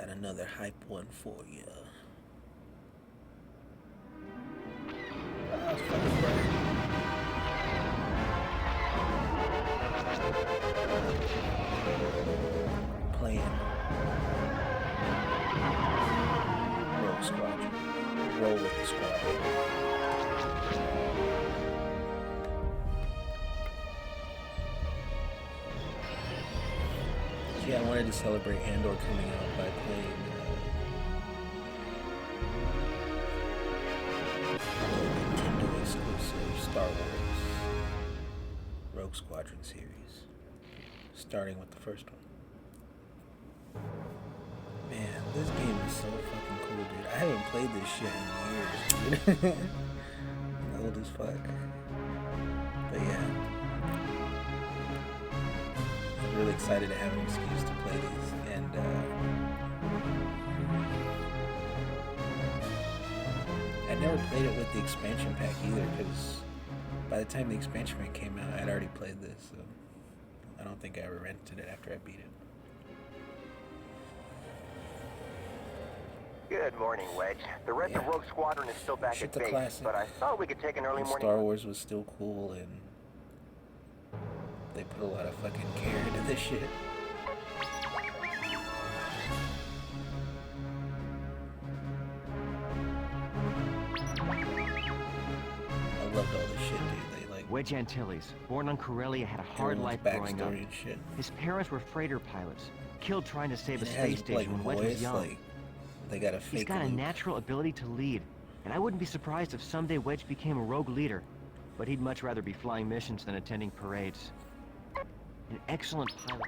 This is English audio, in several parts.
Got another hype one for you. That's fucking bright. Playing Rogue Squadron. Roll with the squad. Yeah, I wanted to celebrate Andor coming out by playing the Nintendo exclusive Star Wars Rogue Squadron series, starting with the first one. Man, this game is so fucking cool, dude. I haven't played this shit in years, dude. I'm old as fuck. But yeah. I'm really excited to have an excuse to play these, and I never played it with the expansion pack either, because by the time the expansion pack came out, I'd already played this, so I don't think I ever rented it after I beat it. Good morning, Wedge. The rest of Rogue Squadron is still back at base, classic. but I thought we could take an early morning... Star Wars was still cool, and they put a lot of fucking care into this shit. I loved all this shit, dude. They like Wedge Antilles, born on Corellia, had a hard life growing up. And shit. His parents were freighter pilots, killed trying to save a And it space has, station when Wedge was young. Like, they got a fake He's got a loop. natural ability to lead, and I wouldn't be surprised if someday Wedge became a rogue leader. But he'd much rather be flying missions than attending parades. An excellent pilot.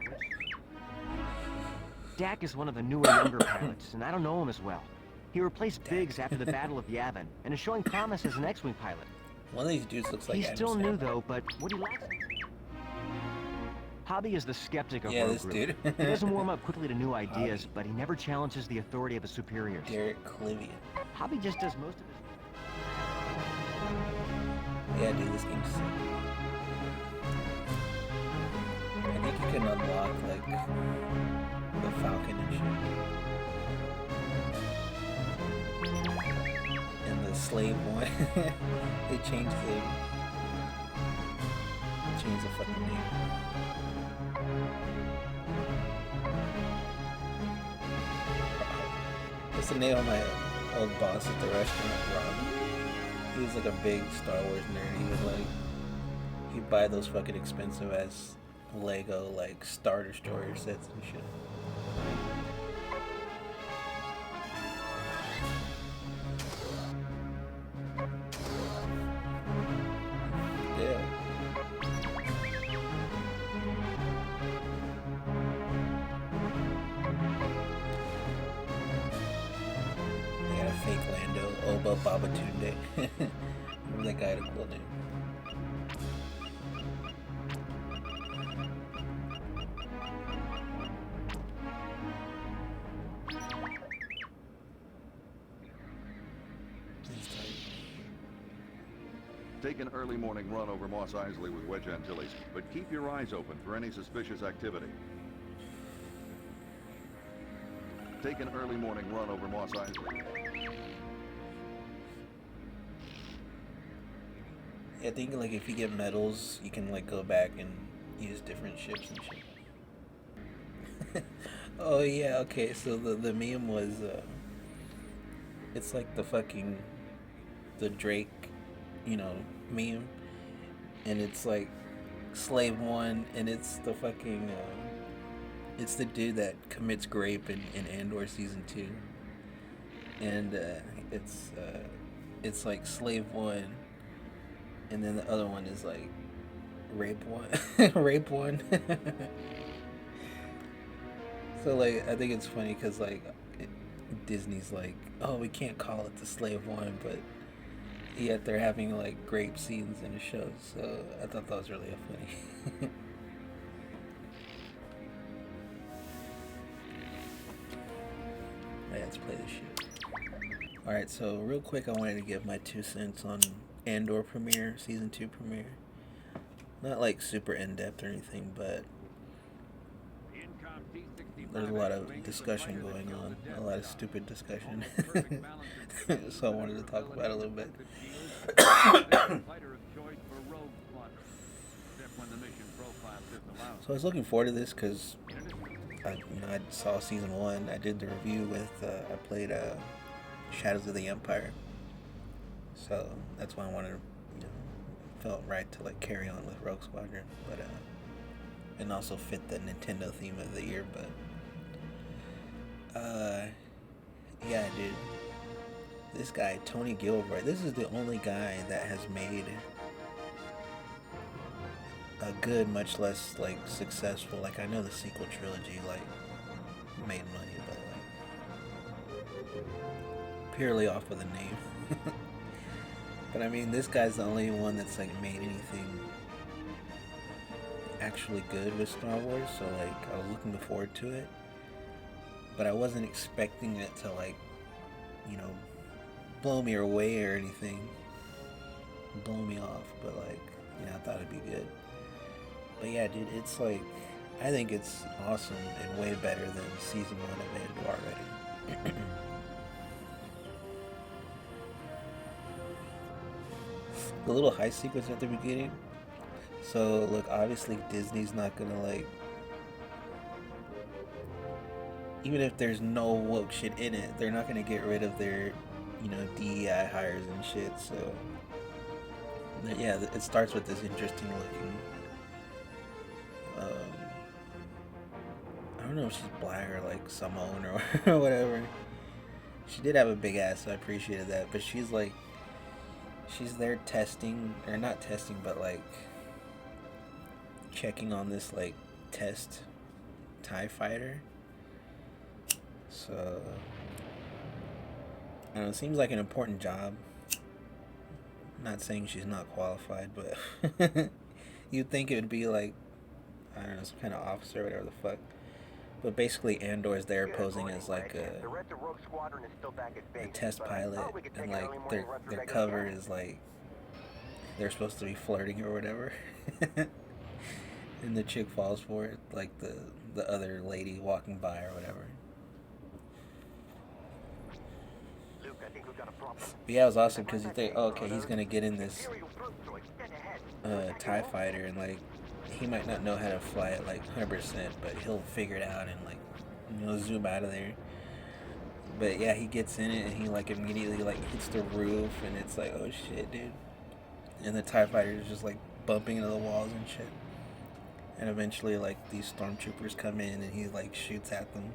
Dak is one of the newer, younger pilots, and I don't know him as well. He replaced Biggs after the Battle of Yavin, and is showing promise as an X-Wing pilot. One of these dudes looks like He's still new, though, but what he lacks... Hobby is the skeptic of Rogue Group. Dude. He doesn't warm up quickly to new ideas, but he never challenges the authority of his superiors. Derek Clivian. Hobby just does most of his... Yeah, dude, this game's sick. I think you can unlock, like, the Falcon and shit. And the slave one. They changed the fucking name. What's the name of my old boss at the restaurant, Rob? He was like a big Star Wars nerd. He would like, he'd buy those fucking expensive ass Lego like Star Destroyer sets and shit. Yeah. They got a fake Lando, Oba Babatunde. Remember that guy had a cool name. Take an early morning run over Mos Eisley with Wedge Antilles, but keep your eyes open for any suspicious activity. Take an early morning run over Mos Eisley. Yeah, I think like if you get medals, you can like go back and use different ships and shit. Oh yeah, okay. So the meme was, it's like the Drake, meme, and it's like Slave One, and it's the fucking, it's the dude that commits rape in Andor season 2, and it's like Slave One, and then the other one is like Rape One, Rape One. So like I think it's funny because like Disney's like, oh, we can't call it the Slave One, but yet they're having like rape scenes in the show, so I thought that was really funny. Alright, let's play this shit. Alright, so real quick, I wanted to give my 2 cents on Andor premiere, season 2 premiere. Not like super in-depth or anything, but there's a lot of discussion going on, a lot of stupid discussion. So I wanted to talk about it a little bit. So I was looking forward to this because I saw season 1. I did the review with I played Shadows of the Empire, so that's why I wanted to, felt right to like carry on with Rogue Squadron, but and also fit the Nintendo theme of the year. But yeah, dude, this guy Tony Gilroy, this is the only guy that has made a good, much less like successful. Like I know the sequel trilogy like made money, but like purely off of the name. But I mean, this guy's the only one that's like made anything actually good with Star Wars. So like I was looking forward to it, but I wasn't expecting it to like, blow me away or anything, blow me off. But like, I thought it'd be good. But yeah, dude, it's like, I think it's awesome and way better than season 1 of Andor already. The little heist sequence at the beginning. So look, obviously Disney's not gonna like, even if there's no woke shit in it, they're not gonna get rid of their, DEI hires and shit. So yeah, it starts with this interesting looking. I don't know if she's black or like Samoan or whatever. She did have a big ass, so I appreciated that. But she's like, she's there testing, or not testing, but like checking on this like test TIE fighter. So I don't know, it seems like an important job. Not saying she's not qualified, but you'd think it would be like, I don't know, some kind of officer or whatever the fuck. But basically Andor's there posing as like a test pilot, and like their cover is like they're supposed to be flirting or whatever. And the chick falls for it, like the other lady walking by or whatever. But yeah, it was awesome because you think, oh, okay, he's gonna get in this TIE fighter, and like he might not know how to fly it like 100%, but he'll figure it out and like zoom out of there. But yeah, he gets in it and he like immediately like hits the roof, and it's like, oh shit, dude. And the TIE fighter is just like bumping into the walls and shit. And eventually like these stormtroopers come in and he like shoots at them.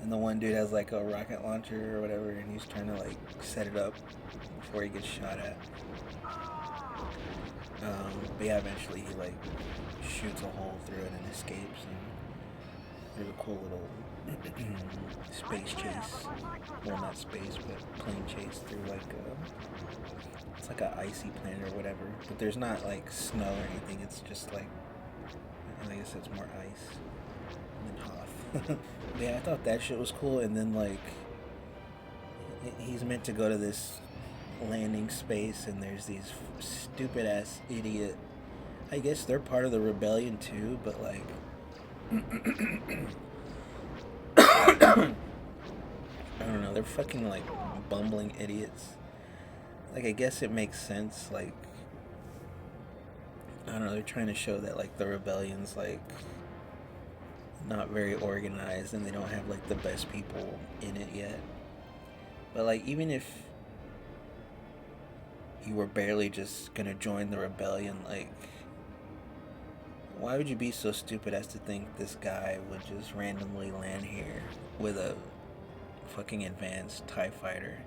And the one dude has like a rocket launcher or whatever, and he's trying to like set it up before he gets shot at. But yeah, eventually he like shoots a hole through it and escapes, and there's a cool little space chase. Well, not space, but plane chase through like it's like an icy planet or whatever. But there's not like snow or anything. It's just like, I guess it's more ice than Hoth. But yeah, I thought that shit was cool. And then like he's meant to go to this landing space, and there's these stupid ass idiot, I guess they're part of the rebellion too, but like I don't know, they're fucking like bumbling idiots. Like I guess it makes sense, like I don't know, they're trying to show that like the rebellion's like not very organized and they don't have like the best people in it yet. But like even if you were barely just gonna join the rebellion, like why would you be so stupid as to think this guy would just randomly land here with a fucking advanced TIE fighter?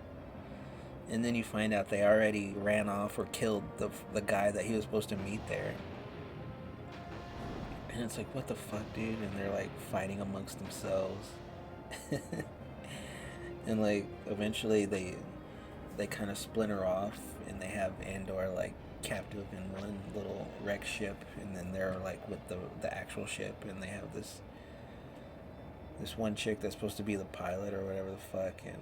And then you find out they already ran off or killed the guy that he was supposed to meet there. And it's like, what the fuck, dude? And they're like fighting amongst themselves. And like eventually they kind of splinter off, and they have Andor like captive in one little wreck ship, and then they're like with the actual ship, and they have this one chick that's supposed to be the pilot or whatever the fuck. And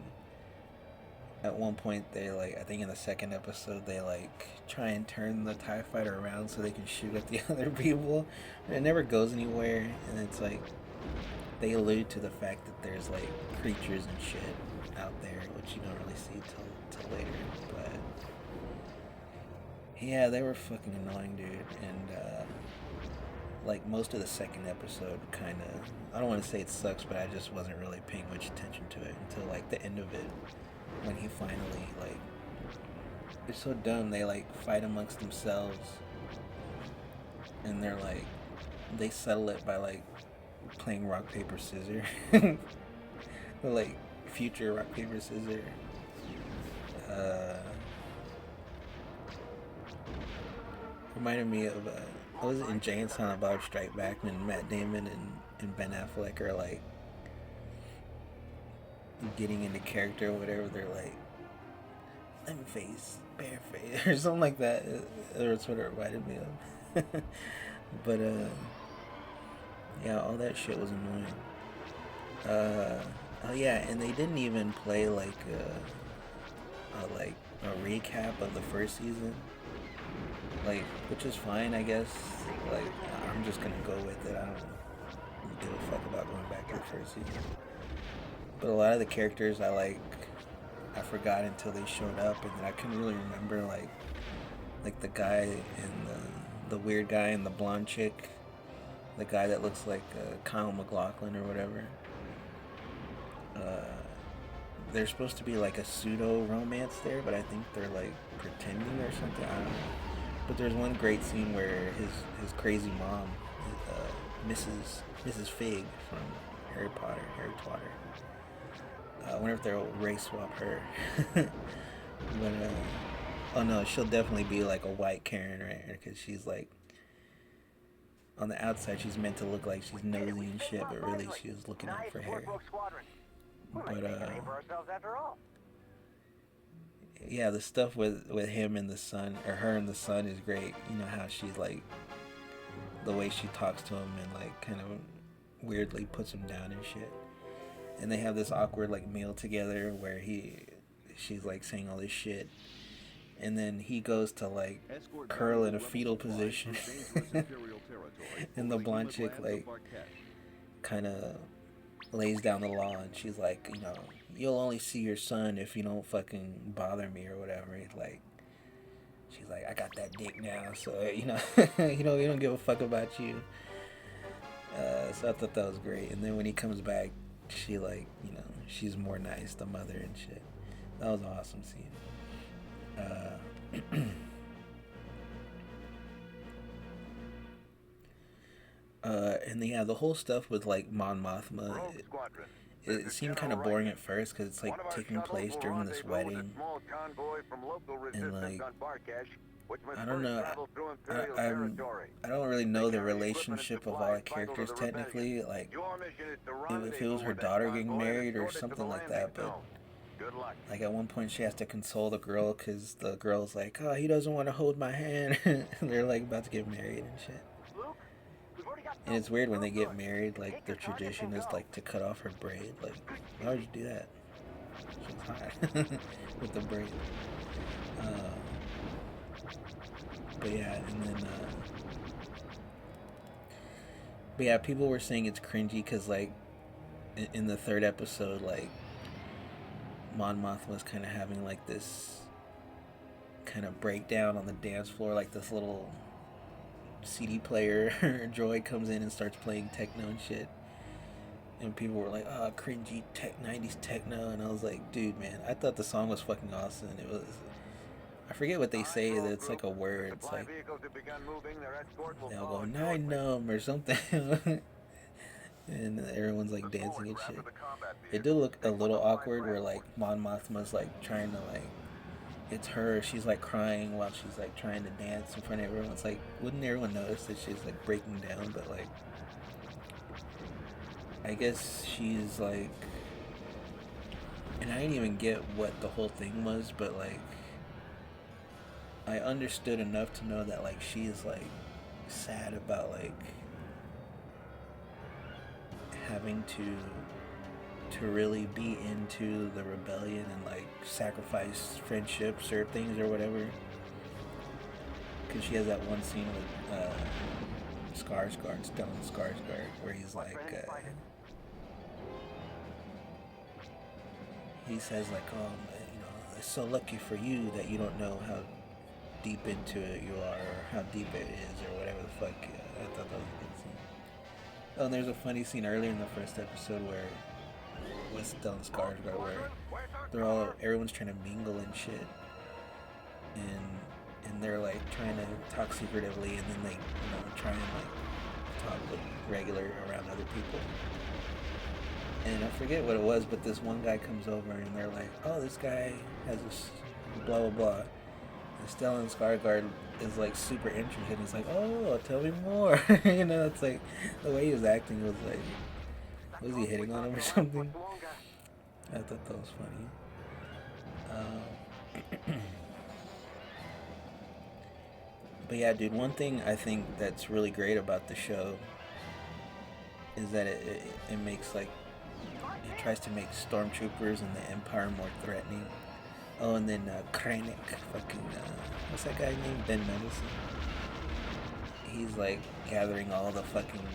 at one point they like, I think in the second episode, they like try and turn the TIE fighter around so they can shoot at the other people, and it never goes anywhere. And it's like, they allude to the fact that there's like creatures and shit out there, which you don't really see till later. But yeah, they were fucking annoying, dude. And like most of the second episode, kind of, I don't want to say it sucks, but I just wasn't really paying much attention to it until like the end of it, when he finally like, it's so dumb. They like fight amongst themselves, and they're like, they settle it by like playing rock paper scissors, like future rock paper scissors. Reminded me of what was it in Jay and Silent Bob Strike Back, when Matt Damon and Ben Affleck are like getting into character or whatever. They're like lemon face, bare face, or something like that. That's what it reminded me of. But yeah, all that shit was annoying. Oh yeah, and they didn't even play like a recap of the first season, like, which is fine, I guess. Like, I'm just gonna go with it. I don't give a fuck about going back to the first season. But a lot of the characters I forgot until they showed up, and then I couldn't really remember like the guy and the weird guy and the blonde chick, the guy that looks like Kyle MacLachlan or whatever. There's supposed to be like a pseudo romance there, but I think they're like pretending or something. I don't know. But there's one great scene where his crazy mom, Mrs. Fig from Harry Potter. I wonder if they'll race swap her. But oh no, she'll definitely be like a white Karen, right? Because she's like, on the outside she's meant to look like she's nosy and shit, but really she was looking out for Harry. But yeah, the stuff with him and the son, or her and the son, is great. You know how she's like, the way she talks to him and like kind of weirdly puts him down and shit. And they have this awkward like meal together where she's like saying all this shit, and then he goes to like curl in a fetal position, and the blonde chick like kind of lays down the law, and she's like, you know, you'll only see your son if you don't fucking bother me or whatever. Like, she's like, I got that dick now, so you know, you don't give a fuck about you. So I thought that was great. And then when he comes back, she like, you know, she's more nice, the mother and shit. That was an awesome scene. And yeah, the whole stuff with like Mon Mothma, it seemed kind of boring at first because it's like taking place during this wedding, and like, I don't know, I don't really know the relationship of all the characters technically, like if it was her daughter getting married or something like that, but like at one point she has to console the girl because the girl's like, oh, he doesn't want to hold my hand. And they're like about to get married and shit. And it's weird when they get married, like the tradition is like to cut off her braid. Like, why would you do that? She's hot with the braid. But yeah, and then but yeah, people were saying it's cringy because like in the third episode, like Mon Mothma's kind of having like this kind of breakdown on the dance floor, like this little CD player droid comes in and starts playing techno and shit, and people were like, oh, cringy 90s techno, and I was like, dude, man, I thought the song was fucking awesome. It was, I forget what they say, that it's like a word, it's like, they'll go 9 or something. And everyone's like dancing and shit. It did look a little awkward where like Mon Mothma's like trying to like, it's her, she's like crying while she's like trying to dance in front of everyone. It's like, wouldn't everyone notice that she's like breaking down? But like, I guess she's like, and I didn't even get what the whole thing was, but like, I understood enough to know that like she is like sad about like having to really be into the rebellion and like sacrifice friendships or things or whatever, because she has that one scene with Stellan Skarsgård, where he's like, he says like, oh, you know, it's so lucky for you that you don't know how deep into it you are, or how deep it is, or whatever the fuck. I thought that was a good scene. Oh, and there's a funny scene earlier in the first episode where, with Stellan Skarsgård, where everyone's trying to mingle and shit, and they're like trying to talk secretively, and then they, you know, try and like talk like regular around other people. And I forget what it was, but this one guy comes over and they're like, oh, this guy has this blah blah blah. And Stellan Skarsgård is like super interested. He's like, oh, tell me more. You know, it's like the way he was acting was like, was he hitting on him or something? I thought that was funny. But yeah, dude, one thing I think that's really great about the show is that it makes like, it tries to make stormtroopers and the Empire more threatening. Oh, and then Krennic, fucking, what's that guy named? Ben Mendelsohn. He's like gathering all the fucking,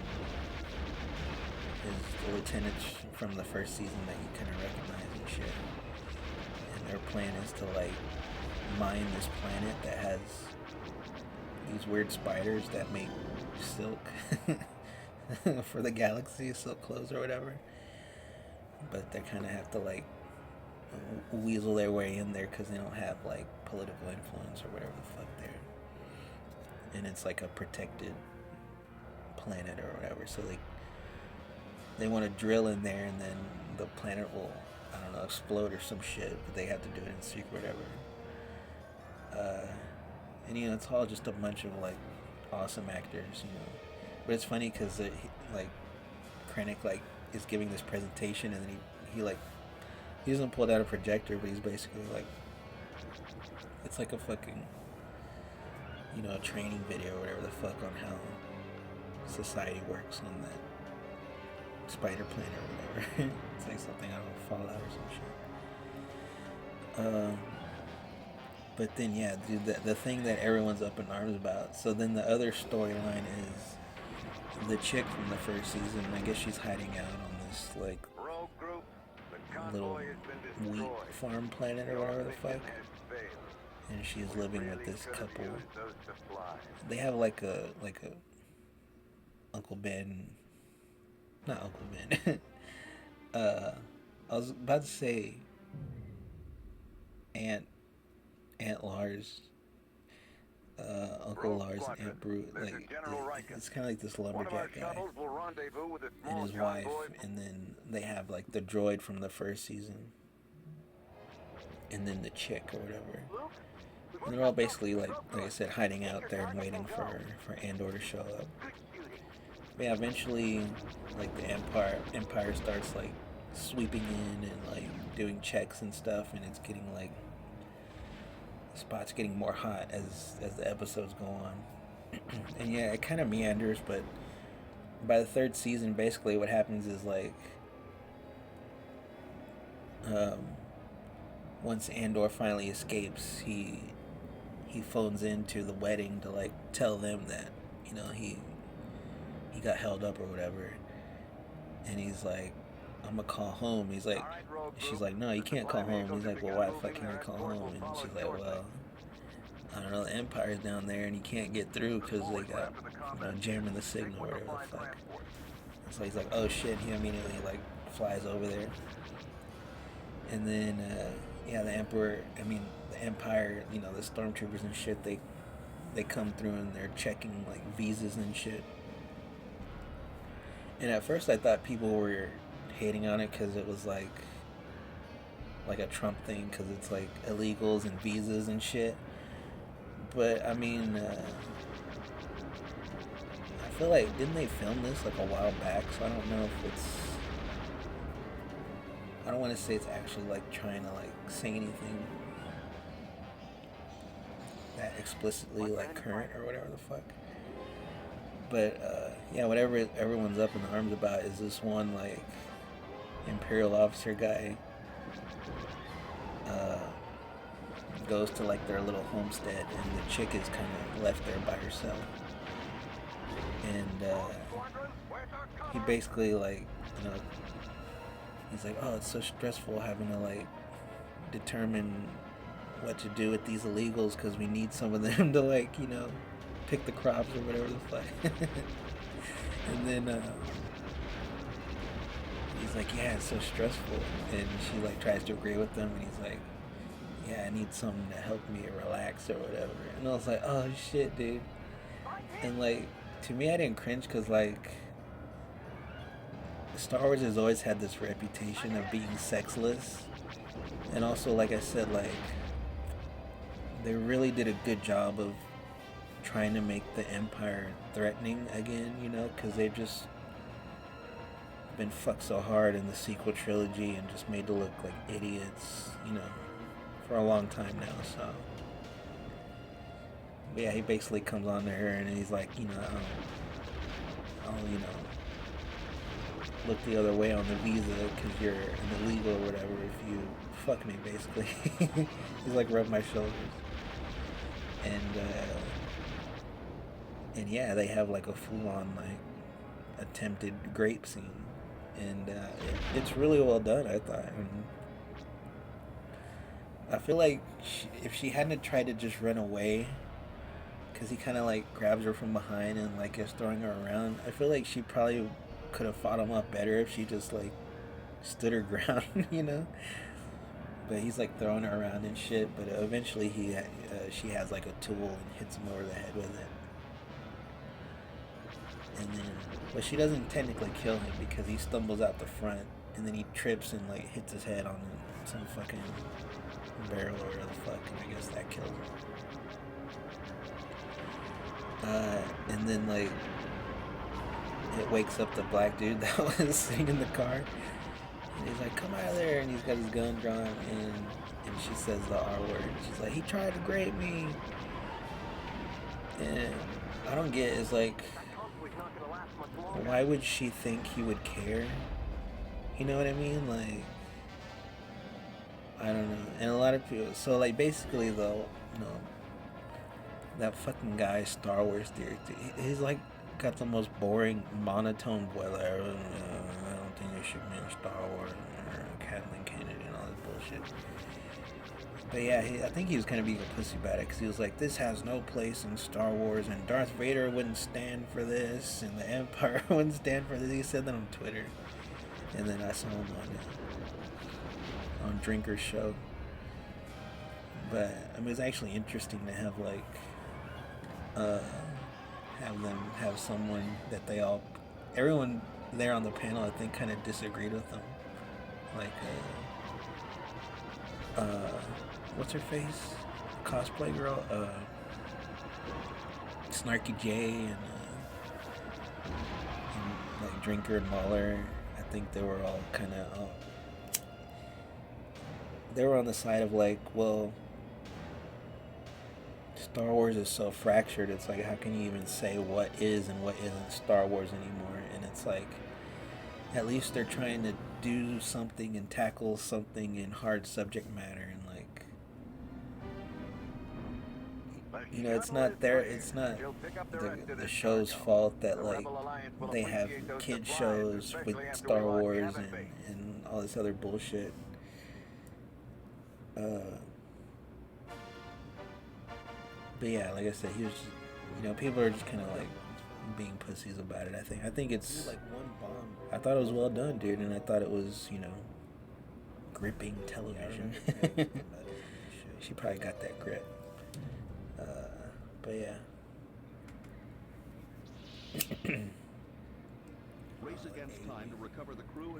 his lieutenants from the first season that you kind of recognize and shit. And their plan is to like mine this planet that has these weird spiders that make silk for the galaxy, silk clothes or whatever. But they kind of have to like weasel their way in there because they don't have like political influence or whatever the fuck they're. And it's like a protected planet or whatever. So they want to drill in there, and then the planet will, I don't know, explode or some shit. But they have to do it in secret, or whatever. And you know, it's all just a bunch of like awesome actors, you know. But it's funny because like Krennic like is giving this presentation, and then he doesn't pull out a projector, but he's basically like, it's like a fucking, you know, a training video or whatever the fuck on how society works on that spider planet or whatever. It's like something out of Fallout or some shit. But then, yeah, dude, the thing that everyone's up in arms about. So then the other storyline is the chick from the first season. I guess she's hiding out on this, like, little wheat farm planet or whatever the fuck. And she's living with this couple. They have like a Uncle Ben. Not Uncle Ben. I was about to say Aunt Lars, Uncle Lars and Aunt Brute, like, it's kind of like this lumberjack guy and his wife, and then they have like the droid from the first season, and then the chick or whatever, and they're all basically like I said, hiding out there and waiting for Andor to show up. But yeah, eventually, like the Empire starts like sweeping in and like doing checks and stuff, and it's getting like, spot's getting more hot as the episodes go on. And yeah, it kind of meanders, but by the third season, basically what happens is like, once Andor finally escapes, he phones into the wedding to like tell them that, you know, he got held up or whatever, and he's like, I'm gonna call home. He's like, she's like, no, you can't call home. He's like, well, why the fuck can't I call home? And she's like, well, I don't know, the Empire's down there and you can't get through because they got, you know, jamming the signal or whatever the fuck. So he's like, oh shit. He immediately like flies over there, and then yeah, the Empire, you know, the stormtroopers and shit, they come through and they're checking like visas and shit. And at first I thought people were hating on it because it was like a Trump thing, because it's like illegals and visas and shit. But I mean, I feel like, didn't they film this like a while back? So I don't know if I don't want to say it's actually like trying to like say anything that explicitly like current or whatever the fuck. But yeah, whatever everyone's up in arms about is this one like Imperial officer guy goes to like their little homestead, and the chick is kind of left there by herself, and he basically like, you know, he's like, oh, it's so stressful having to like determine what to do with these illegals because we need some of them to like, you know, pick the crops or whatever the fuck. And then he's like, yeah, it's so stressful, and she like tries to agree with him, and he's like, yeah, I need something to help me relax or whatever. And I was like, oh shit, dude. And like, to me, I didn't cringe because like Star Wars has always had this reputation of being sexless, and also, like I said, like they really did a good job of trying to make the Empire threatening again, you know, because they've just been fucked so hard in the sequel trilogy and just made to look like idiots, you know, for a long time now. So but yeah, he basically comes on to her and he's like, you know, I'll you know, look the other way on the visa because you're an illegal or whatever if you fuck me, basically. He's like, rub my shoulders. And yeah, they have like a full-on like attempted grape scene, and it's really well done, I thought. And I feel like if she hadn't tried to just run away, because he kind of like grabs her from behind and like is throwing her around, I feel like she probably could have fought him up better if she just like stood her ground, you know. But he's like throwing her around and shit. But eventually she has like a tool and hits him over the head with it. And then, but she doesn't technically kill him because he stumbles out the front and then he trips and like hits his head on some fucking barrel or whatever the fuck, and I guess that kills him. And then like it wakes up the black dude that was sitting in the car. And he's like, come out of there, and he's got his gun drawn, and she says the R word. She's like, he tried to grape me. And I don't get is like, why would she think he would care? You know what I mean? Like, I don't know. And a lot of people, so like basically though, you know, that fucking guy, Star Wars director, he's like got the most boring monotone voice. Like, I don't think there should be in Star Wars or Kathleen Kennedy and all this bullshit. But yeah, I think he was kind of being a pussy about it because he was like, this has no place in Star Wars, and Darth Vader wouldn't stand for this, and the Empire wouldn't stand for this. He said that on Twitter, and then I saw him on Drinker's show. But I mean, it's actually interesting to have like have someone that everyone there on the panel, I think, kind of disagreed with them. Like, what's her face? Cosplay girl? Snarky J and like Drinker and Mahler. I think they were all kind of, they were on the side of like, well, Star Wars is so fractured, it's like, how can you even say what is and what isn't Star Wars anymore? And it's like, at least they're trying to do something and tackle something in hard subject matter, and like, you know, it's not the show's fault that like they have kid shows with Star Wars and all this other bullshit. But yeah, like I said, he was just, you know, people are just kind of like being pussies about it. I think it's like one bomb. I thought it was well done, dude, and I thought it was, you know, gripping television. She probably got that grip. But yeah.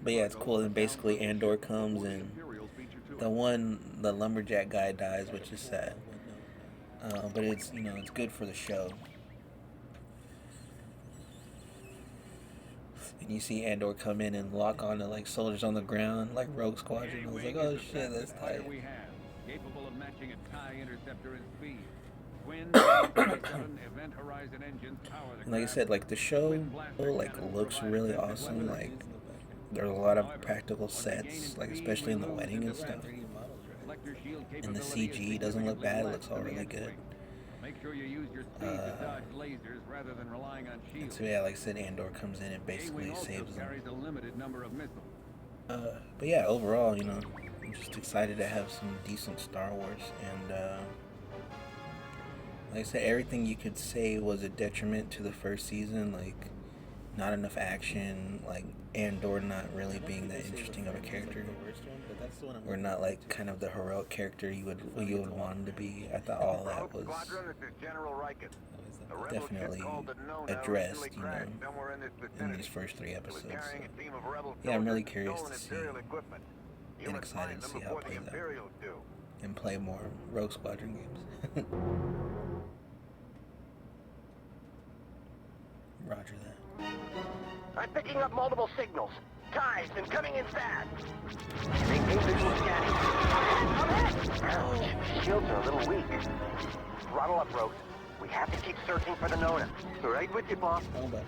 But yeah, it's cool. And basically Andor comes and the lumberjack guy dies, which is sad. But it's, you know, it's good for the show. And you see Andor come in and lock on to like soldiers on the ground, like Rogue Squadron. I was like, oh shit, that's tight. Capable of matching a TIE interceptor in speed. And like I said, like the show like looks really awesome. Like there's a lot of practical sets, like especially in the wedding and stuff. And the CG doesn't look bad, it looks all really good. Make sure you use your speed to dodge lasers rather than relying on And shields. so yeah, like I said, Andor comes in and basically A-Wing also saves them. carries a limited number of missiles. But yeah, overall, you know, I'm just excited to have some decent Star Wars, and like I said, everything you could say was a detriment to the first season, like not enough action, like Andor not really being that interesting of a character, or not like kind of the heroic character you would want him to be. I thought all that was Squadron, this is General Riken. The rebel ship definitely called the Nona addressed, recently you know, crashed somewhere in this in vicinity. these first 3 It was episodes. carrying a team of rebel Yeah, I'm really soldiers, curious stolen to see, Imperial equipment. You and must excited find to them see how before it the plays out, Imperials do. and play more Rogue Squadron games. Roger that. I'm picking up multiple signals. Ties and coming in fast. Maintain visual scanning. Ouch. Shields are a little weak. Throttle up, Rogue. We have to keep searching for the Nona. Right with you, boss. Oh, but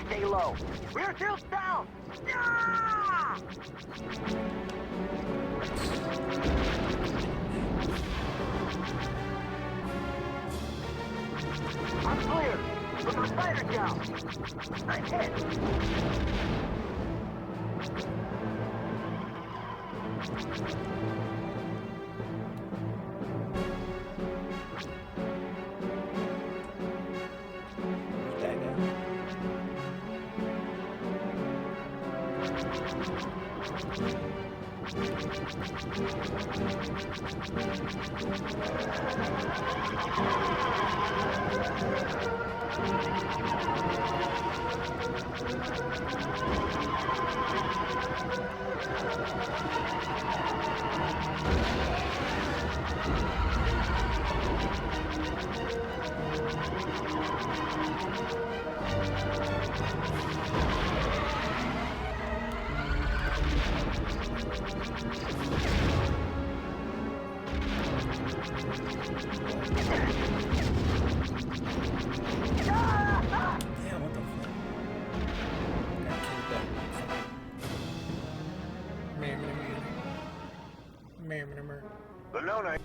Stay low. Rear shields down. Ah! I'm clear. Put my fighter down. I'm hit. bad guy. Damn, what the fuck? Got killed by The Nona.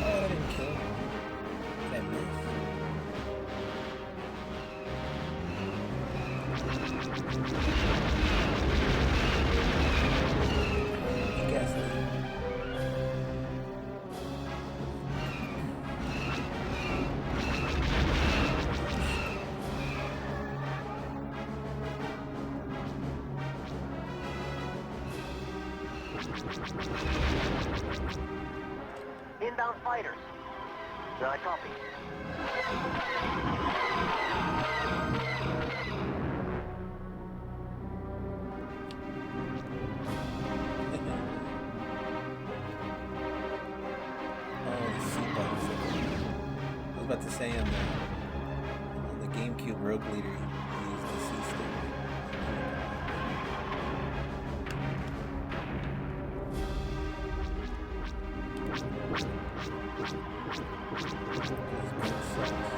Oh, I didn't kill him. Did I miss? He guessed it. Inbound fighters. I copy. Oh, the seat buttons. I was about to say on the GameCube Rogue Leader, he used the C stick. This gun sucks.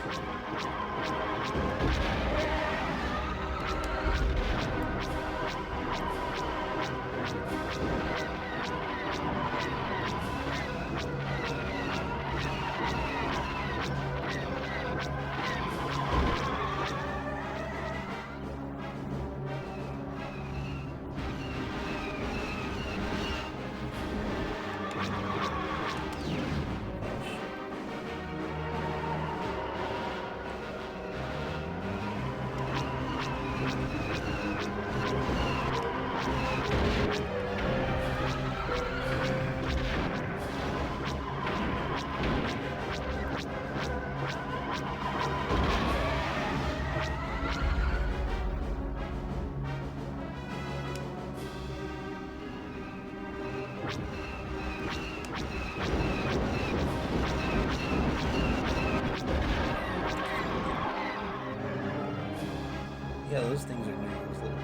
Yeah, those things are new. Those little...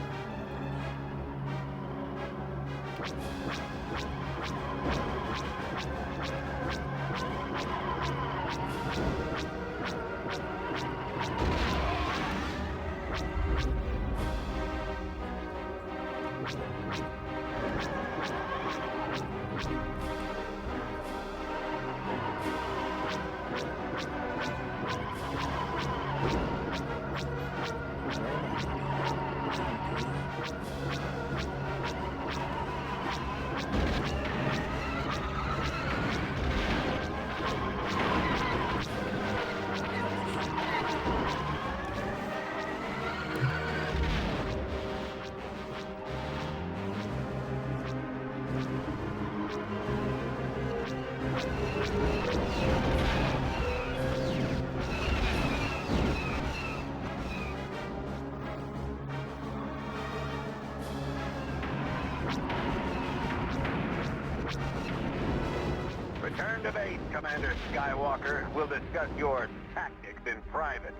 Return to base, Commander Skywalker. We'll discuss your tactics in private.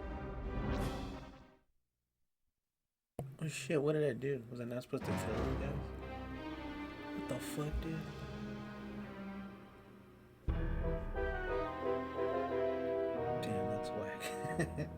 Oh shit, what did I do? Was I not supposed to kill those guys? What the fuck, dude? Damn, that's whack.